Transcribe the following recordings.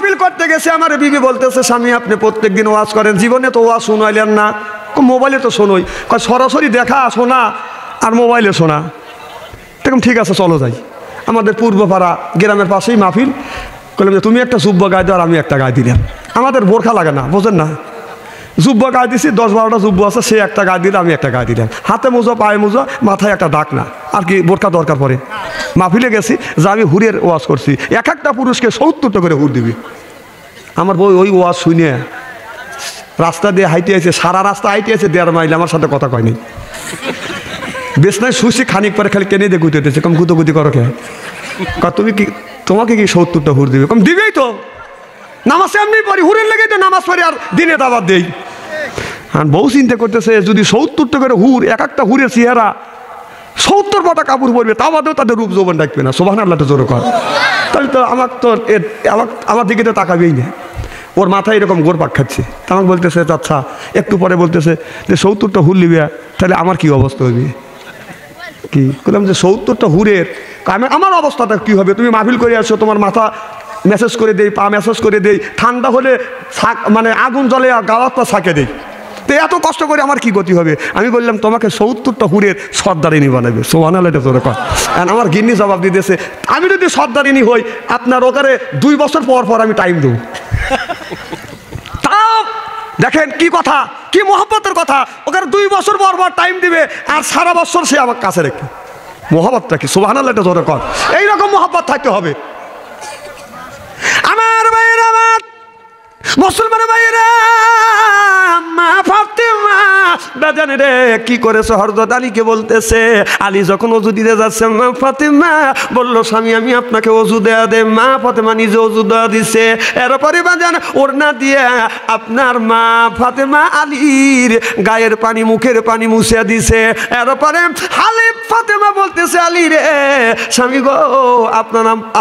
মাহফিল করতে গেছে, আমার বিবি বলতেছে স্বামী আপনি প্রত্যেক দিন ওয়াজ করেন, জীবনে তো ওয়াজ শোনাইলেন না। মোবাইলে তো শোনোই। সরাসরি দেখা শোনা আর মোবাইলে শোনা। দেখুন ঠিক আছে চলো যাই। আমাদের পূর্বপাড়া গ্রামের পাশেই মাহফিল। বললাম যে তুমি একটা জুব্বা গায়ে দাও আর আমি একটা গায়ে দিলাম। আমাদের বোরখা লাগে না, বোঝেন না, জুব্বা গায়ে দিছি, 10-12টা জুব্বা আছে, সে একটা গায়ে দিলে আমি একটা গায়ে দিলাম। হাতে মোজা, পায়ে মোজা, মাথায় একটা দাগ না, আর কি বোরখা দরকার পড়ে। মাহফিলে গেছি যে আমি হুরের ওয়াজ করছি, এক একটা পুরুষকে 70টা করে হুর দিবি। আমার বই ওই ওয়াজ শুনে রাস্তা দিয়ে হাইটে আছে, সারা রাস্তা হাইটে আছে 1.5 মাইল, আমার সাথে কথা কয়নি। বেশ নাই শুছি, খানিক পরে খালি কেনে দিয়ে গুতেছে, কম গুতোগুতি করো কে? তুমি কি, তোমাকে কি 70টা হুর দিবে? কম দিবেই তো, নামাজ এমনি পড়ি, হুরের লেগে তো নামাজ পড়ি আর দিনে দাবাত দেই। আর বউ চিন্তা করতেছে যদি 70টা করে হুর, এক একটা হুরের চেহারা 70 পাটা কাপড় পরবে, তা বাদেও তাদের রূপ যৌবন ডাকবে না। সুবহানাল্লাহ তো জোরে কর। তাহলে তো আমার দিকে তো তাকাবেই না। ওর মাথায় এরকম গোরপাক খাচ্ছে। আমাকে বলতেছে আচ্ছা, একটু পরে বলতেছে যে 70টা হুর নিবে, তাহলে আমার কি অবস্থা হবে? কি বললাম যে 70টা হুরের আমার অবস্থাটা কি হবে? তুমি মাহফিল করে আসছো, তোমার মাথা মেসেজ করে দেই, পা মেসেজ করে দেই, ঠান্ডা হলে মানে আগুন জ্বলে গাওয়াতটা ছাকে দেই, তো এত কষ্ট করে আমার কি গতি হবে? আমি বললাম তোমাকে 70টা হুরের সর্দারিনী বানাবে। সুবহানাল্লাহ তোরে কর। আমার গিন্নি জবাব দিতেছে আমি যদি সর্দারিনী হই আপনার ওখানে 2 বছর পর পর আমি টাইম দেবো। তাও দেখেন কি কথা, কি মহব্বতের কথা। ওখানে 2 বছর পর পর টাইম দিবে আর সারা বছর সে আমার কাছে রেখে। মহব্বতটা কি? সুবহানাল্লাহ তোরে কর। এইরকম মহব্বত থাকতে হবে। আমার ভাইয়েরা, আমার মুসলমান ভাইয়েরা, মা ফাতেমা বেজান রে কি করেছে? হযরত আলীকে বলতেছে, আলী যখন ওযু দিতে যাচ্ছে, মা ফাতেমা বলল স্বামী আমি আপনাকে ওযু দেয়া দে। মা ফাতেমা নিজে ওযু দেয়া দিছে। এরপরে বাজান ওড়না দিয়ে আপনার মা ফাতেমা আলীর গায়ের পানি, মুখের পানি মুছে দিছে। এরপরে হালিম ফাতেমা বলতেছে আলী রে স্বামী গো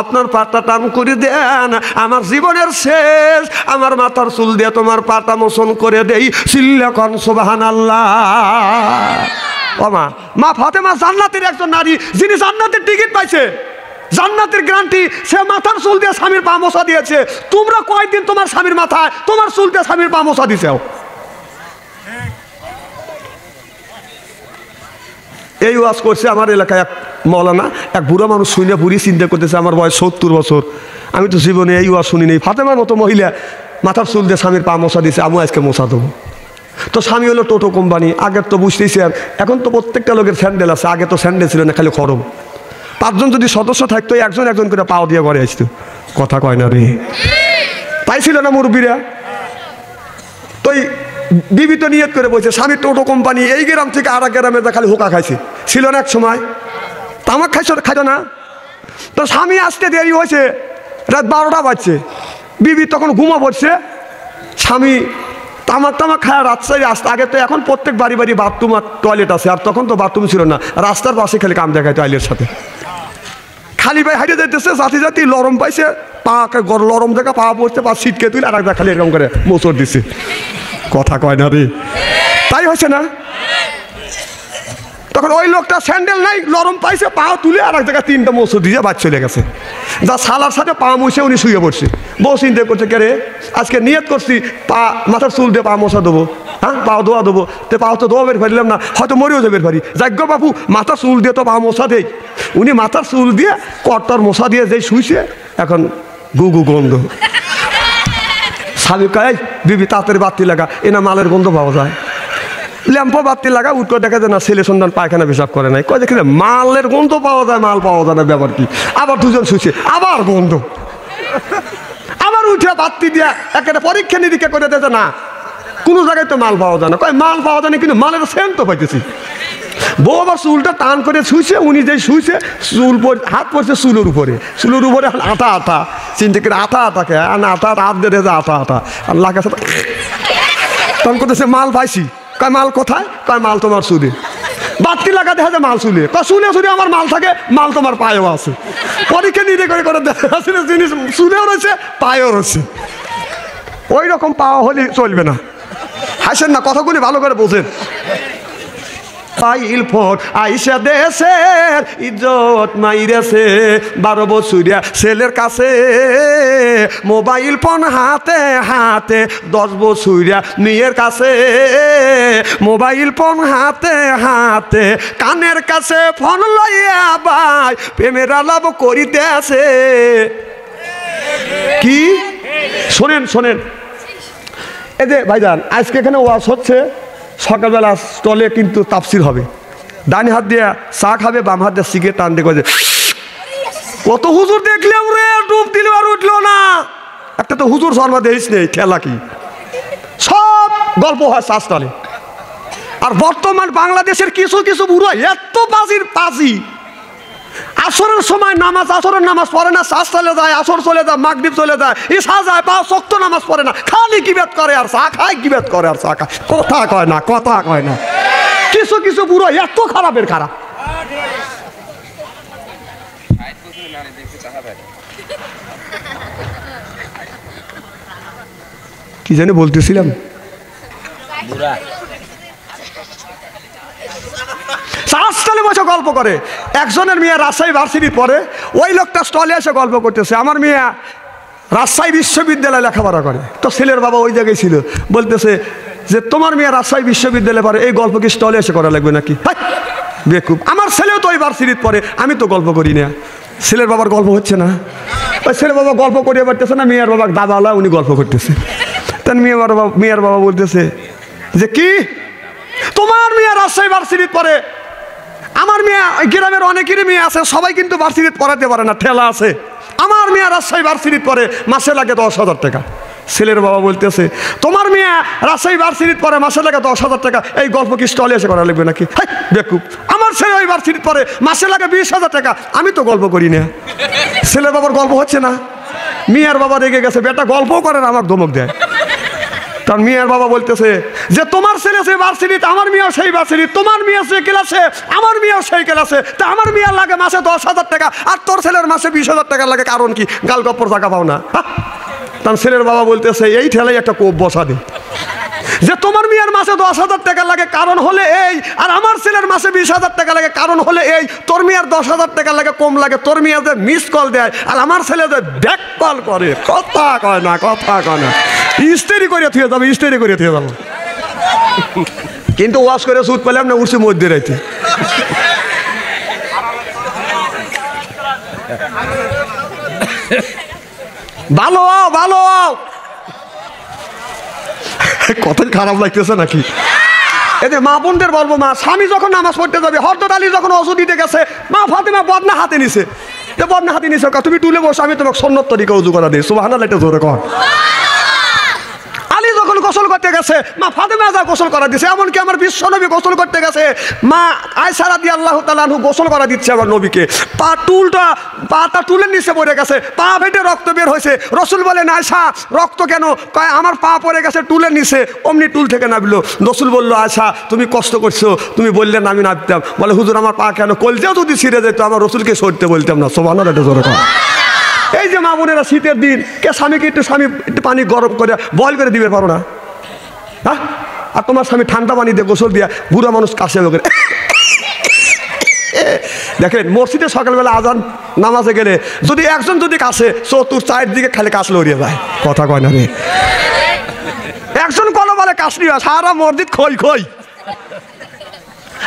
আপনার পাটা টান করে দেন, আমার জীবনের শেষ, আমার মাথার চুল দিয়ে তোমার পাটা মোচন করে দেই। চিল্লা কোন সুবহানাল্লাহ। মা ফাতেমা জান্নাতের একজন নারী, যিনি জান্নাতের টিকিট পাইছে, জান্নাতের গ্যারান্টি। সে মাথার চুল দিয়ে স্বামীর পা মোছা দিয়েছে। তোমরা কয়দিন তোমার স্বামীর মাথায় তোমার চুল দিয়ে স্বামীর পা মোছা দিছে? এই ওয়াজ করছে আমার এলাকায় এক মৌলানা, এক বুড়া মানুষ শুনে বুড়ি চিন্তা করতেছে আমার বয়স 70 বছর, আমি তো জীবনে এই ওয়াজ শুনি নেই। ফাতেমার মতো মহিলা মাথার চুল দিয়ে স্বামীর পা মোছা দিছে, আমি আজকে মোছা দেবো। তো স্বামী হলো টোটো কোম্পানি, আগের তো বুঝতেইছি। আর এখন তো প্রত্যেকটা লোকের স্যান্ডেল আছে, আগে তো স্যান্ডেল ছিল না, খালি খরম। 5 জন যদি সদস্য থাকতো, একজন একজন করে পাও দিয়ে ঘরে আসতো। কথা কয় না রে? তাই ছিল না মুরব্বীরা? তো বিবি তো নিয়ত করে বলছে স্বামীর টোটো কোম্পানি, এই গ্রাম থেকে আর এক গ্রামে খালি হোকা খাইছে, ছিল না এক সময়? তামাক খাইতো না? তো স্বামী আসতে দেরি হয়েছে, রাত 12টা বাজছে, বিবি তখন ঘুমা পড়ছে। স্বামী তামাক খায় রাস্তায় আসতে। আগে তো এখন প্রত্যেক বাড়ি বাড়ি বাথরুম আর টয়লেট আছে, আর তখন তো বাথরুম ছিল না, রাস্তার পাশে খালি কাম দেখায় টয়লেটের সাথে। খালি ভাই হাইটে যাইতেছে, জাতি জাতি লরম পাইছে, পা লরম দেখা পা পড়ছে, পা ছিটকে তুলে আর একবার খালি এরকম করে মোচড় দিছে। কথা কয় না রে? তাই হয়েছে না? তখন ওই লোকটা স্যান্ডেল নাই, লরম পাইছে, পা তুলে আর এক জায়গায় 3টা মোচড় দিয়ে বাদ চলে গেছে। যা সালার সাথে পা মুছে উনি শুয়ে পড়ছে। বউ চিন্তা করছে কে রে, আজকে নিয়ত করছি পা মাথার চুল দিয়ে পা মোছা দেবো, হ্যাঁ পাও ধোয়া দেবো, তো পাও তো ধোয়া বের পারিলাম না, হয়তো মরেও যাবে পারি। যাজ্ঞ বাবু মাথার চুল দিয়ে তো পা মোছা দেয়। উনি মাথার চুল দিয়ে কর্তার মোছা দিয়ে যেই শুইছে, এখন গুগু গন্ধ। স্বামী কয় বিবি তাড়াতাড়ি বাতি লাগা, এনা মালের গন্ধ পাওয়া যায়। ল্যাম্পো বাতি লাগা, উঠে দেখা যায় না ছেলে সন্তান পায়খানা পেশাব করে নাই। কয় দেখি মালের গন্ধ পাওয়া যায়, মাল পাওয়া যায় না, ব্যাপার কি? আবার 2 জন শুইছে, আবার গন্ধ। আবার উঠে বাতি দিয়া একটা পরীক্ষা নিরীক্ষা করে দিয়েছে, না কোনো জায়গায় তো মাল পাওয়া যায় না। কয় মাল পাওয়া যায় না, কিন্তু মালের সেন্ট তো পাইতেছি। বউ আবার চুলটা টান করে শুইছে, উনি যে শুইছে চুল হাত পড়ছে চুলের উপরে, চুলের উপরে আটা আটা, চিন্তা করে আটা আটাকে আটা হাত দিয়ে আটা আটা আর লাগাছে। তখন করতেছে মাল পাইছি। কয় মাল কোথায়? কয় মাল তোমার চুলে। বাতি লাগা দেখা যায় মাল চুলে। চুলে চুলে আমার মাল থাকে, মাল তোমার পায়েও আছে। পরীক্ষা নিরীক্ষা করে দেখা জিনিস চুলেও রয়েছে, পায়েও রয়েছে। ওই রকম পাওয়া হলে চলবে না। হাসেন না, কথাগুলি ভালো করে বোঝেন। পাইল ফোর আইসা দেশের ইজ্জত মাইরেছে, 12 বছরিয়া ছেলের কাছে মোবাইল ফোন হাতে হাতে 10 বছরিয়া মেয়ের কাছে, মোবাইল ফোন হাতে হাতে কানের কাছে ফোন লইয়া ভাই প্রেমের আলাপ করিতে আছে। কি শোনেন শোনেন, এই যে ভাইজান আজকে এখানে ওয়াজ হচ্ছে, সকালবেলা স্টলে কিন্তু তাফসির হবে, ডান হাত দিয়ে চা খাবে, বাম হাত দিয়ে সিগারেট টান দিয়ে করে কত হুজুর দেখলাম রে, ডুব দিল আর উঠলো না। একটা তো হুজুর শর্মা দেখিস নেই, খেলা কি সব গল্প হয় চা স্টলে। আর বর্তমান বাংলাদেশের কিছু কিছু বুড়ো এত বাজির পাজি, আসরের সময় নামাজ, আসরের নামাজ পড়ে না, চা চলে যায়, আসর চলে যায়, মাগরিব চলে যায়, ঈশা যায়, 5 ওয়াক্ত নামাজ পড়ে না, খালি কিবাত করে আর চা খায়, কিবাত করে আর চা খায়, কথা কয় না, কথা কয় না। কিছু কিছু বুড়ো এত খারাপের খারাপ। কি জানি বলতেছিলাম, স্টলে বসে গল্প করে। একজনের মেয়ে রাজশাহী ভার্সিটি পড়ে, ওই লোকটা স্টলে এসে গল্প করতেছে, আমার মেয়ে রাজশাহী বিশ্ববিদ্যালয়ে লেখাপড়া করে। তো ছেলের বাবা ওই জায়গায় ছিল, বলতেছে যে তোমার মেয়ে রাজশাহী বিশ্ববিদ্যালয়ে পড়ে, এই গল্প কি স্টলে এসে করা লাগবে নাকি? বেকুব, আমার ছেলেও তো ওই ভার্সিটি পড়ে, আমি তো গল্প করি না। ছেলের বাবার গল্প হচ্ছে না, ওই ছেলের বাবা গল্প করিয়ে পারতেছে না, মেয়ের বাবা দাদাওয়ালা উনি গল্প করতেছে। তার মেয়ের বাবা বলতেছে যে কি তোমার মেয়ে রাজশাহী ভার্সিটি পড়ে, আমার মেয়ে গ্রামের অনেকেরই মেয়ে আছে, সবাই কিন্তু ভার্সিটি পড়াতে পারে না, ঠেলা আছে। আমার মেয়ে রাজশাহী ভার্সিটি পড়ে, মাসে লাগে 10,000 টাকা। ছেলের বাবা বলতেছে তোমার মেয়ে রাজশাহী ভার্সিটি পড়ে, মাসে লাগে 10,000 টাকা, এই গল্প কি স্টলে এসে করা লাগবে নাকি? বেকুব, আমার ছেলে ওই ভার্সিটি পড়ে, মাসে লাগে 20,000 টাকা, আমি তো গল্প করি না। ছেলের বাবার গল্প হচ্ছে না, মেয়ের বাবা রেগে গেছে, বেটা গল্প করেন, আমার ধমক দেয়। কারণ মেয়ের বাবা বলতেছে যে তোমার ছেলে সেই ভার্সিটিতে, আমার মেয়েও সেই ভার্সিটি, তোমার মেয়ে সেই ক্লাসে, আমার মেয়েও সেই ক্লাসে, তা আমার মেয়ের লাগে মাসে 10,000 টাকা, আর তোর ছেলের মাসে 20,000 টাকা লাগে, কারণ কি? গাল গপ্পর টাকা পাও না। তার ছেলের বাবা বলতেছে এই ঠেলাই একটা কোপ বসা দে, যে তোমার মেয়ের মাসে 10,000 টাকা লাগে কারণ হলে এই, আর আমার ছেলের মাসে 20,000 টাকা লাগে কারণ হলে এই। তোর মেয়ের 10,000 টাকা লাগে কম লাগে, তোর মেয়ে যে মিস কল দেয়, আর আমার ছেলে যে ব্যাক কল করে, কথা কয় না, কথা কয় না, ইস্তেরি করে থুয়ে যাবে, ইস্তেরি করে থুয়ে যাবো। কিন্তু ওয়াশ করে সুদ পেলাম না, উঠছি মধ্যে রাইতে। ভালো ভালো, কথাই খারাপ লাগতেছে নাকি? এই যে মা বোনদের বলবো, মা স্বামী যখন নামাজ পড়তে যাবে, হযরত আলী যখন ওযু দিতে গেছে, মা ফাতেমা বদনা হাতে নিছে, যে বদনা হাতে নিছে, তুমি টুলে বসো, আমি তোমাকে সুন্নত তরিকা ওযু করা দিই। সুবহানাল্লাহ, এটা জোরে কর। আলী যখন গোসল করতে গেছে, মা ফাতেমা যা গোসল করা দিছে, এমনকি আমার বিশ্বনবী গোসল করতে গেছে, মা আয়েশা রাদিয়াল্লাহু তাআলা আনহু গোসল করা দিচ্ছে আমার নবীকে। পাটা টুলের নিচে পড়ে গেছে, পা ফেটে রক্ত বের হয়েছে। রসুল বলেন আয়েশা রক্ত কেন? কয় আমার পা পড়ে গেছে টুলের নিচে, অমনি টুল থেকে নামলো। রসুল বললো আয়েশা তুমি কষ্ট করছো, তুমি বললেন আমি নামতাম। বলে হুজুর আমার পা কেন? কলজাও যদি ছিঁড়ে যেত, আমার রসুলকে সরতে বলতাম না। সুবহানাল্লাহ, এটা জোরে কর। এই যে মা বোনেরা শীতের দিন, কে স্বামীকে একটু পানি গরম করে বয়ল করে দিবে পারো না? হ্যাঁ, আর তোমার স্বামী ঠান্ডা পানি দিয়ে গোসল দিয়া, বুড়া মানুষ কাশে লোকের। দেখেন মসজিদে সকালবেলা আজান নামাজে গেলে যদি একজন যদি কাশে, চতুর চায়ের দিকে খালি কাশ লড়িয়ে যায়, কথা কয় না রে। একজন কল বলে কাশনি হয়, সারা মসজিদ খই খই।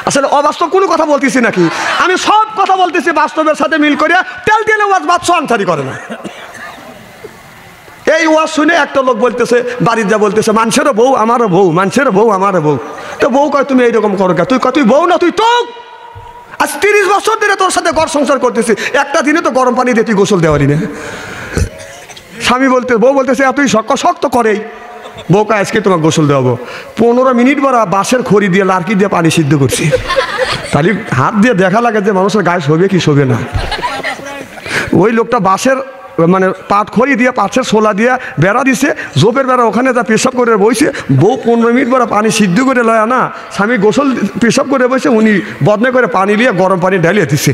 আসলে অবাস্তব কোনো কথা বলতেছি নাকি? আমি সব কথা বলতেছি বাস্তবের সাথে মিল করে। তেল দিলে ওয়াজ বাদশা আনসারি করে না। এই ওয়াজ শুনে একটা লোক বলতেছে, বাড়ির যা বলতেছে, মানুষেরও বউ আমারও বউ, মানুষেরও বউ আমারও বউ। তো বউ কয় তুমি এইরকম করো কে? তুই বউ না, তুই তো আজ 30 বছর ধরে তোর সাথে ঘর সংসার করতেছি, একটা দিনে তো গরম পানি দিয়ে তুই গোসল দেওয়ারি না। স্বামী বউ বলতেছে এতই শক্ত করেই। বউ কয় আজকে তোমাকে গোসল দেওয়াবো। 15 মিনিট পর বাঁশের খড়ি দিয়ে লার্কি দিয়ে পানি সিদ্ধ করছি। তাহলে হাত দিয়ে দেখা লাগে যে মানুষের গায়ে শোবে কি শোবে না। ওই লোকটা বাঁশের মানে পাট খড়ি দিয়ে পাঁচের ছোলা দিয়ে বেড়া দিছে, ঝোপের বেড়া, ওখানে যা পেশাব করে বইছে। বউ 15 মিনিট পরে পানি সিদ্ধ করে লয় না, স্বামী গোসল পেশাব করে বসে, উনি বদনে করে পানি দিয়ে গরম পানি ঢালিয়ে দিচ্ছে।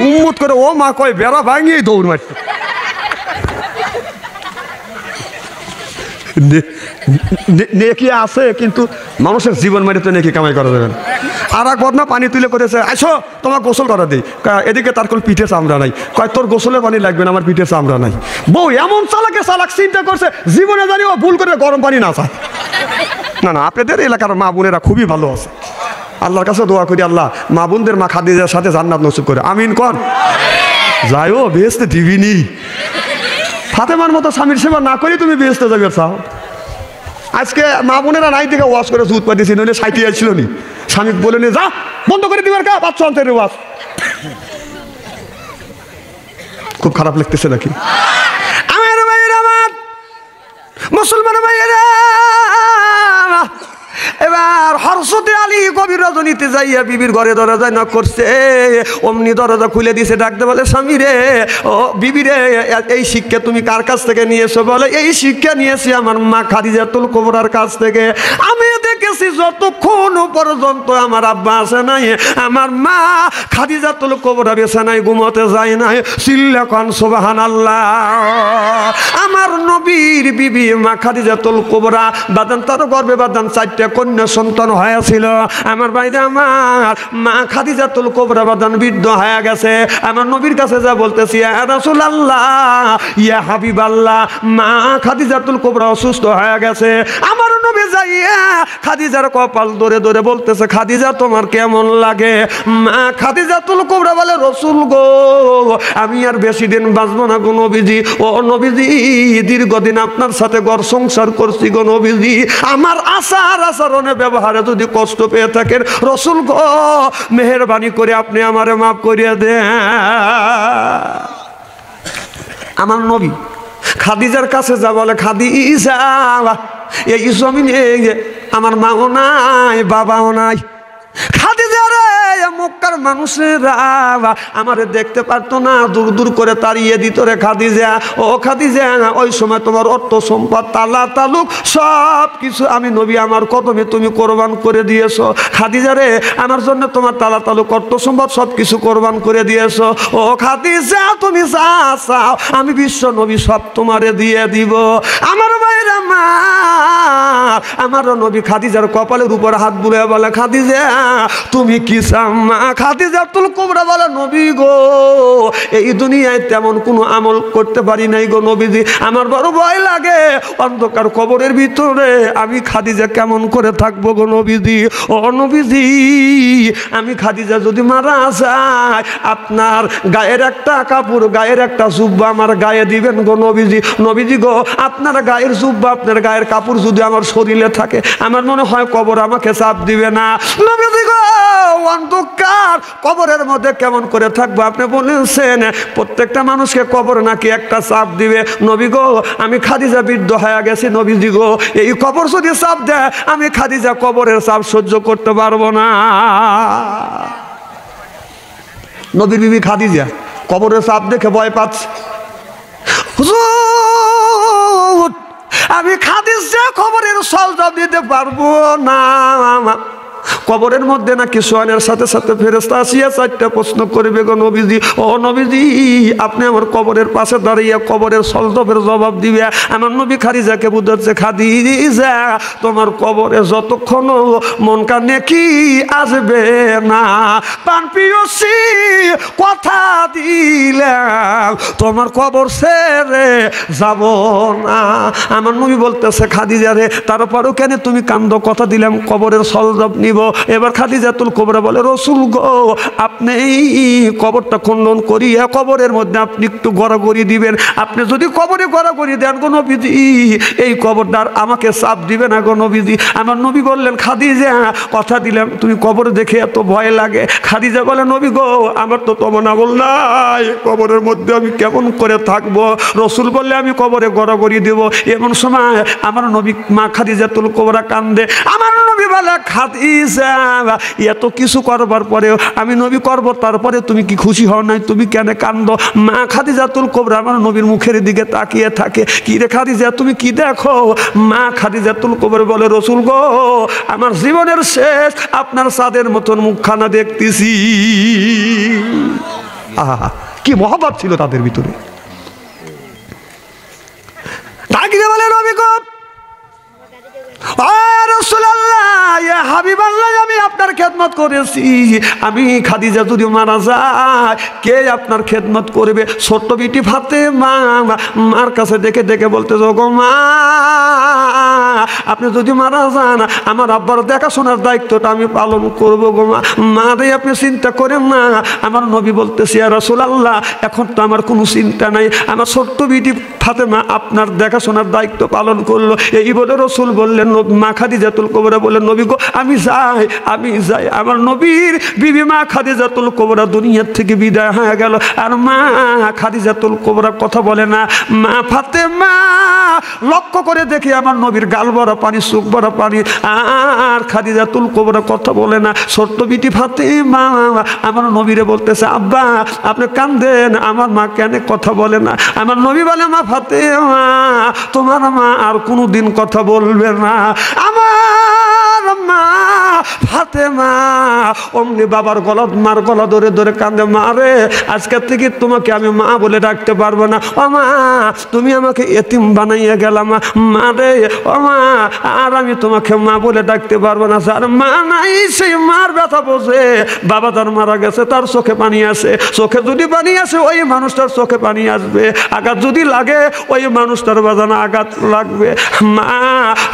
উম্মত করে ও মা কয় বেড়া ভাঙিয়ে দৌড় মারছে। নেকি আছে, কিন্তু মানুষের জীবন মারি তো নেকি কামাই করা যাবে না। আর এক বদনা পানি তুলে করেছে, আইসো তোমার গোসল করা দিই। এদিকে তার কোন পিঠে চামড়া নাই, কয় তোর গোসলের পানি লাগবে না, আমার পিঠে চামড়া নাই। বউ এমন চালাকে চালাক চিন্তা করছে জীবনে জানি ও ভুল করে গরম পানি না চায়। না না, আপনাদের এলাকার মা বোনেরা খুবই ভালো আছে। আল্লাহর কাছে দোয়া করি, আল্লাহ মা বোনদের মা খাদিজার সাথে জান্নাত নসিব করে, আমিন কর। যাই ও বেহেশতে দিবিনি, ফাতেমার মতো স্বামীর সেবা না করি তুমি বেহেশতে যাবে চাও। আজকে মা বোনেরা নাই থেকে ওয়াশ করে দুধ পাঠিয়েছি, নইলে সাইতে আসছিল নি, স্বামী বলে নিয়ে যা বন্ধ করে দিবার কা বাচ্চা অন্তরে ওয়াশ। খুব খারাপ লাগতেছে নাকি আমার ভাইয়েরা, আমার মুসলমান ভাইয়েরা? এবার হরসতে আলী কবির রজনীতে যাইয়া বিবির ঘরে দরজায় নক করছে, অমনি দরজা খুলে দিছে, ডাকতে বলে স্বামী রে, ও বিবি রে, এই শিক্ষা তুমি কার কাছ থেকে নিয়েছো? বলে এই শিক্ষা নিয়েছি আমার মা খাদিজাতুল কুবরার কাছ থেকে। আমি দেখেছি যতক্ষণ পর্যন্ত আমার আব্বা আসে নাই, আমার মা খাদিজাতুল কুবরা বিছানায় ঘুমোতে যায় নাই। চিল্লা কোন সুবহানাল্লাহ। আমার নবীর বিবি মা খাদিজাতুল কুবরা বাদান, তার গর্ভে বাদান 4টা কন্যা সন্তান হয়েছিল। আমার ভাইরা, আমার মা খাদিজাতুল কুবরা বাদান বৃদ্ধ হয়ে গেছে। আমার নবীর কাছে যা বলতেছি, ইয়া রাসূলুল্লাহ, ইয়া হাবিবাল্লাহ, মা খাদিজাতুল কুবরা অসুস্থ হয়ে গেছে। আমার নবী যাইয়া খাদিজার কপাল ধরে ধরে বলতেছে, খাদিজা তোমার কেমন লাগে? মা খাদিজাতুল কুবরা বলে, রাসূল গো, আমি আর বেশি দিন বাঁচবো না গো নবীজি। ও নবীজি, দীর্ঘদিন আপনার সাথে ঘর সংসার করছি গো নবীজি, আমার আচরণে ব্যবহারে যদি কষ্ট পেয়ে থাকেন রাসূল গো, মেহেরবানি করে আপনি আমারে মাফ করিয়ে দেন। আমার নবী খাদিজার কাছে যা বলে, খাদিজা এই জমিনে আমার মাও নাই বাবাও নাই। খাদিজা রে, মক্কার মানুষেরা আমারে দেখতে পারতো না, দূর দূর করে তাড়িয়ে দিত রে খাদিজা। ও খাদিজা, ওই সময় তোমার অর্থ সম্পদ তালা তালুক সব কিছু আমি নবী আমার কদমে তুমি কোরবান করে দিয়েছো। খাদিজা রে, আমার জন্য তোমার তালা তালুক অর্থ সম্পদ সব কিছু কোরবান করে দিয়েছো। ও খাদিজা, তুমি যা চাও আমি বিশ্ব নবী সব তোমারে দিয়ে দিব। আমার ভাইরা, আমার নবী খাদিজার কপালের উপর হাত বুলে বলে, খাদিজা তুমি কি চাও? মা খাদিজাতুল কুবরা বলে, নবী গো, এই দুনিয়ায় তেমন কোনো আমল করতে পারি নাই গো নবীজি, আমার বড় ভয় লাগে, অন্ধকার কবরের ভিতরে আমি খাদিজা কেমন করে থাকবো গো নবীজি। ও নবীজি, আমি খাদিজা যদি মারা যায়, আপনার গায়ের একটা কাপড়, গায়ের একটা জুব্বা আমার গায়ে দিবেন গো নবীজি। নবীজি গো, আপনার গায়ের জুব্বা, আপনার গায়ের কাপড় যদি আমার শরীরে থাকে, আমার মনে হয় কবর আমাকে চাপ দিবে না। নবীজি গো, অন্ধকার কবরের মধ্যে কেমন করে থাকবো? আপনি বলেছেন প্রত্যেকটা মানুষকে কবর নাকি একটা চাপ দিবে। নবী গো, আমি খাদিজা বৃদ্ধ হয়ে গেছি নবীজি গো, এই কবর যদি চাপ দেয়, আমি খাদিজা কবরের চাপ সহ্য করতে পারবো না। নবীর বিবি খাদিজা কবরের চাপ দেখে ভয় পাচ্ছে। হুজুর, আমি খাদিজা কবরের সলজব দিতে পারবো না। কবরের মধ্যে নাকি সোয়ানের সাথে সাথে ফেরেশতা আসিয়া 4টা প্রশ্ন করবে গো নবীজি। ও নবীজি, আপনি আমার কবরের পাশে দাঁড়িয়ে কবরের সলজবের জবাব দিবে। আমার নবী খাদিজাকে বুঝাচ্ছে, খাদিজা তোমার কবরে যতক্ষণ মন কানে কি আসবে না, পান পিয়সি কথা দিলাম তোমার কবর ছেড়ে যাব না। আমার নবী বলতেছে, খাদিজা রে, তারপরও কেন তুমি কান্দো? কথা দিলাম কবরের সলজব নিব। এবার খাদিজাতুল কুবরা বলে, রাসূল গো, আপনি কবরটা খনন করিয়া কবরের মধ্যে আপনি একটু গড়াগড়ি দিবেন। আপনি যদি কবরে গড়াগড়ি দেন গো নবীজি, এই কবরটার আমাকে চাপ দিবে না গো নবীজি। আমার নবী বললেন, খাদিজা কথা দিলাম, তুমি কবর দেখে এত ভয় লাগে? খাদিজা বলে, নবী গো, আমার তো তেমন আমল নাই, কবরের মধ্যে আমি কেমন করে থাকবো? রাসূল বললে, আমি কবরে গড়াগড়ি দেব। এমন সময় আমার নবী মা খাদিজাতুল কুবরা কান্দে। আমার নবী বলে, খাদিজা, এত কিছু করবার পরেও আমি নবী করবো, তারপরে তুমি কি খুশি হও নাই? তুমি কেন কান্দো? মা খাদিজাতুল কুবরা আমার নবীর মুখের দিকে তাকিয়ে থাকে। কি রে খাদিজা, তুমি কি দেখো? মা খাদিজাতুল কুবরা বলে, রাসূল গো, আমার জীবনের শেষ আপনার চাঁদের মতন মুখখানা দেখতেছি। আহা, কি মহব্বত ছিল তাদের ভিতরে। তাকিয়ে বলে, নবী গো, হাবিবাল্লাহ আমি আপনার খেদমত করেছি, আমি খাদিজা যদি মারা যায় কে আপনার খেদমত করবে? ছোট্ট বিটি ফাতেমা মার কাছে দেখে দেখে বলতে গো মা, আপনি যদি মারা যান আমার আব্বার দেখাশোনার দায়িত্বটা আমি পালন করবো গো মা। মা রে আপনি চিন্তা করেন না। আমার নবী বলতেছি ইয়া রাসূলুল্লাহ, এখন তো আমার কোনো চিন্তা নাই, আমার ছোট্ট বিটি ফাতেমা আপনার দেখাশোনার দায়িত্ব পালন করলো। এই বলে রসুল বললেন, মা খাদিজাতুল কুবরা বললেন নবী গো আমি যাই। আমার নবীর বিবি মা খাদিজাতুল কুবরা দুনিয়ার থেকে বিদায় হয়ে গেল, আর মা খাদিজাতুল কুবরা কথা বলে না। মা ফাতেমা লক্ষ্য করে দেখি আমার নবীর গাল ভরা পানি, চোখ ভরা পানি, আর খাদিজাতুল কুবরা কথা বলে না। ছোট্ট বিটি ফাতেমা আমার নবীরে বলতেছে আব্বা আপনি কান্দেন, আমার মা কেন কথা বলে না? আমার নবী বলে মা ফাতেমা তোমার মা আর কোনোদিন কথা বলবে না। আমার মা ফাতেমা অমনি বাবার গলা, মার গলা ধরে ধরে কান্দে, মা রে আজকের থেকে তোমাকে আমি মা বলে ডাকতে পারবো না। ও মা তুমি আমাকে এতিম বানাইয়া গেলাম, মা রে ও মা আর আমি তোমাকে মা বলে ডাকতে পারবো না। যার মা নাই সেই মার ব্যথা বোঝে। বাবা তার মারা গেছে, তার চোখে পানি আসে, চোখে যদি পানি আসে ওই মানুষটার চোখে পানি আসবে, আঘাত যদি লাগে ওই মানুষটার বাজানো আঘাত লাগবে। মা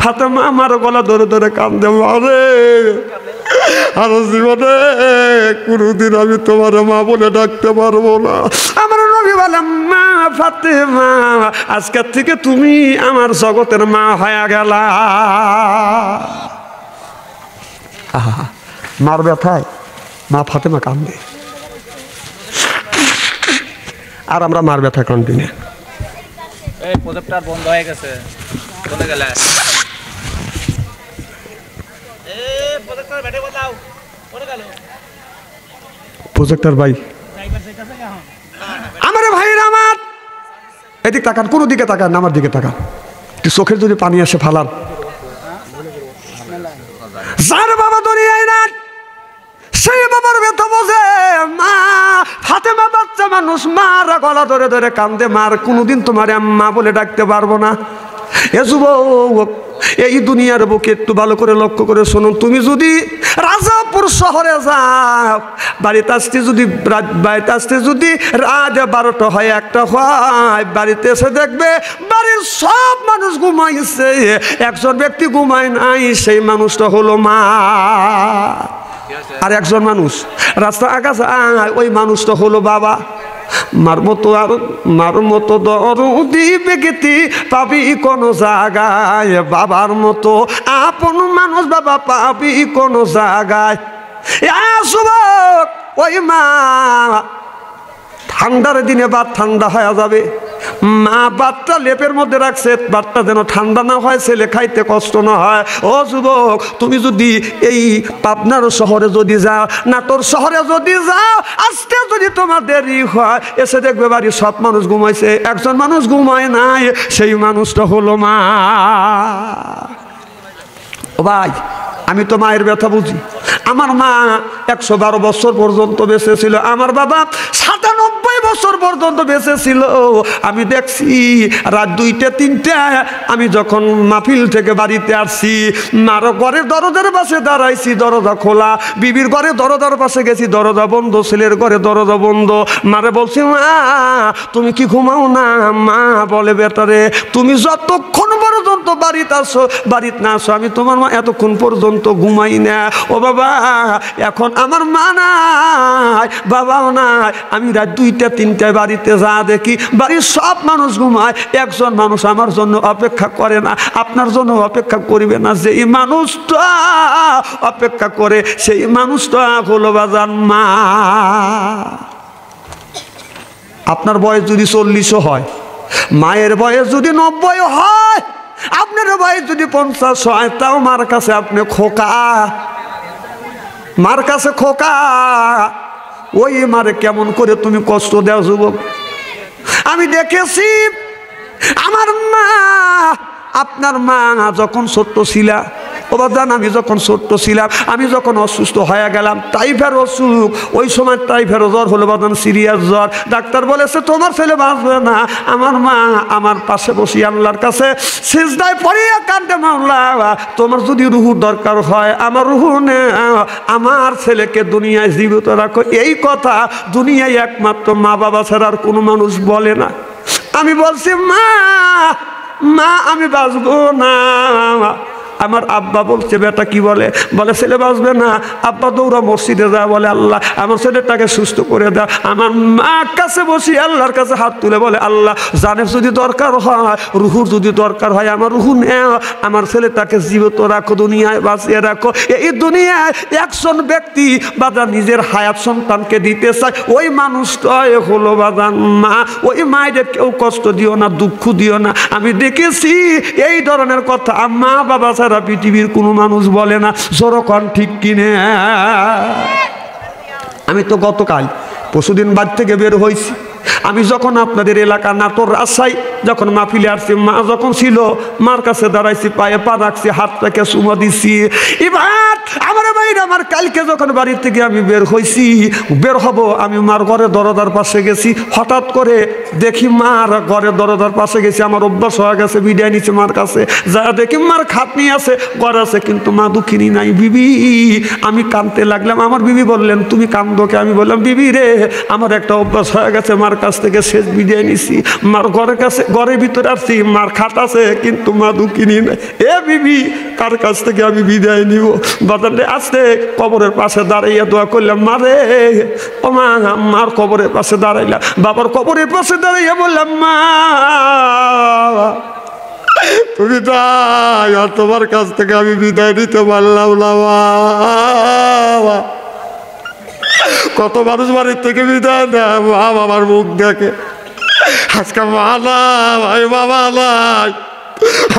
ফাতেমা আমার গলা ধরে ধরে কান্দে, মারে আর জীবনে কোনোদিন আমি তোমার মা বলে ডাকতে পারবো না। আমার নবী বলে মা ফাতেমা আজকের থেকে তুমি আমার জগতের মা হয়ে গেলা। মার ব্যথায় মা ফাতেমা কান্দে, আর আমরা মার ব্যথা কান্দি না। এই প্রজেক্টটা বন্ধ হয়ে গেছে, চলে গেলে এই প্রজেক্টর ব্যাটারি বদলাও, পড়ে গেল প্রজেক্টর ভাই আমার ভাইরা আমার এদিক তাকান, কোনো দিকে তাকান না, আমার দিকে তাকান। চোখের যদি পানি আসে ফালান। যার বাবা দুনিয়ায় না সেই বাবার ব্যথা বোঝে। মা ফাতেমা বাচ্চা মানুষ, মারা গলা ধরে ধরে কান্দে, মার কোনোদিন তোমার মা বলে ডাকতে পারবো না। এ যুবক এই দুনিয়ার বুকে একটু ভালো করে লক্ষ্য করে শুনুন, তুমি যদি রাজাপুর শহরে যাও, বাড়িতে আসতে যদি রাত 12টা হয় 1টা হয়, বাড়িতে এসে দেখবে বাড়ির সব মানুষ ঘুমাইছে, একজন ব্যক্তি ঘুমায় নাই, সেই মানুষটা হলো মা। আর একজন মানুষ রাস্তা আকাশ ওই মানুষটা হলো বাবা। মার মতো দরদি ব্যক্তি পাবি কোন জায়গায়, বাবার মতো আপন মানুষ বাবা পাবি কোন জায়গায়। যুবক ওই মা ঠান্ডার দিনে বাত ঠান্ডা হয়ে যাবে, মা বাতটা লেপের মধ্যে রাখছে, বাতটা যেন ঠান্ডা না হয়, ছেলে খাইতে কষ্ট না হয়। ও যুবক তুমি যদি এই পাবনার শহরে যদি যাও, নাটোর শহরে যদি যাও, আজকে যদি তোমার দেরি হয়, এসে দেখবে বাড়ির সব মানুষ ঘুমাইছে, একজন মানুষ ঘুমায় নাই, সেই মানুষটা হলো মা। ও ভাই আমি তো মায়ের ব্যথা বুঝি। আমার মা 112 বছর পর্যন্ত বেঁচে ছিল, আমার বাবা 97 বছর পর্যন্ত বেঁচে ছিল। আমি দেখছি রাত 2টা 3টা আমি যখন মাহফিল থেকে বাড়িতে আসছি, মার ঘরের দরজার পাশে দাঁড়াইছি, দরজা খোলা, বিবির ঘরে দরজার পাশে গেছি, দরজা বন্ধ, ছেলের ঘরে দরজা বন্ধ। মারে বলছি মা তুমি কি ঘুমাও না? মা বলে বেটারে তুমি যতক্ষণ পর্যন্ত বাড়িতে না আসো আমি তোমার মা এতক্ষণ পর্যন্ত ঘুমাই না। ও বাবা এখন আমার মা নাই, বাবাও নাই, আমি রাত 2টা 3টায় বাড়িতে যা দেখি বাড়ির সব মানুষ ঘুমায়, একজন মানুষ আমার জন্য অপেক্ষা করে না, আপনার জন্য অপেক্ষা করবে না। যেই মানুষটা অপেক্ষা করে সেই মানুষটা হলো বাজান মা। আপনার বয়স যদি 40 হয়, মায়ের বয়স যদি 90 হয়, আপনার বয়স যদি 50 হয়, তাও মার কাছে আপনি খোকা, মার কাছে খোকা। ওই মারে কেমন করে তুমি কষ্ট দাও যুবক। আমি দেখেছি আমার মা, আপনার মা যখন ছোট্ট ছিল ও বাজান, আমি যখন ছোট্ট ছিলাম, আমি যখন অসুস্থ হয়ে গেলাম, টাইফয়েড অসুখ, ওই সময় টাইফয়েড জ্বর হলো বাজান, সিরিয়াস জ্বর। ডাক্তার বলেছে তোমার ছেলে বাঁচবে না। আমার মা আমার পাশে বসে আল্লাহর কাছে সিজদায় পড়িয়া কাঁদে, মাওলা তোমার যদি রুহুর দরকার হয় আমার রুহু নে, আমার ছেলেকে দুনিয়ায় জীবিত রাখো। এই কথা দুনিয়ায় একমাত্র মা বাবা ছাড়া আর কোনো মানুষ বলে না। আমি বলছি মা মা আমি বাঁচবো না। আমার আব্বা বলছে বেটা কি বলে? বলে ছেলে বাঁচবে না। আব্বা দৌড়া মসজিদে যা, বলে আল্লাহ আমার ছেলেটাকে সুস্থ করে দাও। আমার মা কাছে বসি আল্লাহর কাছে হাত তুলে বলে আল্লাহ জানের যদি দরকার হয়, রুহুর যদি দরকার হয়, আমার রুহু নেও, আমার ছেলেটাকে জীবিত রাখো, দুনিয়ায় বাঁচিয়ে রাখো। এই দুনিয়ায় একজন ব্যক্তি বাজান নিজের হায়াত সন্তানকে দিতে চায়, ওই মানুষটাই হলো বাজান মা। ওই মায়ের কেউ কষ্ট দিও না, দুঃখ দিও না। আমি দেখেছি এই ধরনের কথা মা বাবা ছাড়া পৃথিবীর কোনো মানুষ বলে না। জোরকন ঠিক কিনে? আমি তো গতকাল পরশুদিন বাড়ি থেকে বের হয়েছি। আমি যখন আপনাদের এলাকা নাটোর রাজশাহী যখন মাহফিলে আসছি, মা যখন ছিল, মার কাছে দাঁড়াইছি, পায়ে পা রাখছি, হাতটাকে চুমা দিছি। এবার আমার ভাইরা আমার কালকে যখন বাড়ির থেকে আমি বের হয়েছি, বের হব, আমি মার ঘরে দরজার পাশে গেছি। হঠাৎ করে দেখি মার ঘরে দরজার পাশে গেছি, আমার অভ্যাস হয়ে গেছে, বিদায় নিচ্ছে মার কাছে। যা দেখি মার খাটনি আছে, ঘর আছে, কিন্তু মা দুঃখিনী নাই। বিবি আমি কাঁদতে লাগলাম। আমার বিবি বললেন তুমি কান্দোকে? আমি বললাম বিবি রে আমার একটা অভ্যাস হয়ে গেছে, মার কাছ থেকে শেষ বিদায় নিছি। মার ঘরের কাছে, ঘরের ভিতরে আসছি, মার খাট আছে, কিন্তু মা দুঃখিনী নাই। এ বিবি কার কাছ থেকে আমি বিদায় নিব? বাজারে আসতে কবরের পাশে দাঁড়াইয়া দোয়া করলাম, মারে ও মা, মার কবরের পাশে দাঁড়াইলাম, বাবার কবরের পাশে দাঁড়াইয়া বললাম মা তুমি তাই, আর তোমার কাছ থেকে আমি বিদায় নিতে পারলাম না। কত মানুষ বাড়ির থেকে বিদায় দেয়, মা বাবার মুখ দেখে। আজকে মা নাই, বাবা নাই,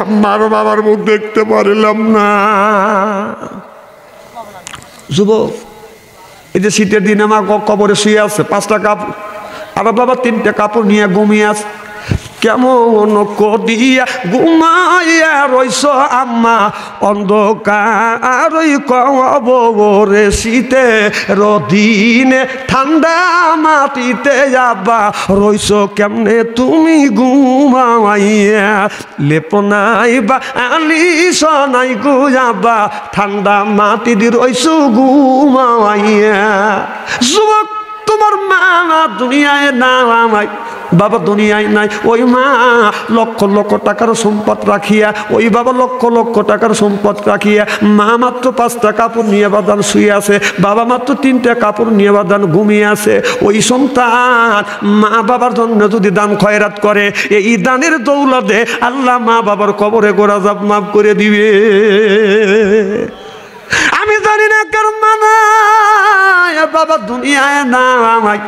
আমার বাবার মুখ দেখতে পারলাম না। যুবক এই যে শীতের দিনে আমার কবরে শুয়ে আছে, 5টা কাপড়, আর বাবা 3টে কাপড় নিয়ে ঘুমিয়ে আছে। কেমন কদিয়া ঘুমাইয়া রইস আম্মা অন্ধকার কবরে, শীতে রদিনে ঠান্ডা মাটিতে যাবা রইস কেমনে তুমি ঘুমাইয়া, লেপনাই বা আলিস নাই গুজাবা ঠান্ডা মাটি দি রইস ঘুমাইয়া। যুবক তোমার মা দুনিয়ায় না, আমায় বাবা দুনিয়ায় নাই। ওই মা লক্ষ লক্ষ টাকার সম্পদ রাখিয়া, ওই বাবা লক্ষ লক্ষ টাকার সম্পদ রাখিয়া, মা মাত্র 5টা কাপড় নিয়ে বাদান শুয়ে আছে, বাবা মাত্র 3টে কাপড় নিয়ে বাদান ঘুমিয়ে আছে। ওই সন্তান মা বাবার জন্য যদি দান খয়রাত করে, এই দানের দৌলতে আল্লাহ মা বাবার কবরে গোরাজাব মাফ করে দিবে। আমি জানি না কার মানা বাবা দুনিয়ায় না, আমায়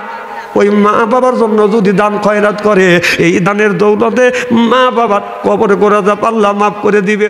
ওই মা বাবার জন্য যদি দান খয়রাত করে, এই দানের দৌলতে মা বাবার কবরে গোরাজাব আল্লাহ মাফ করে দিবে।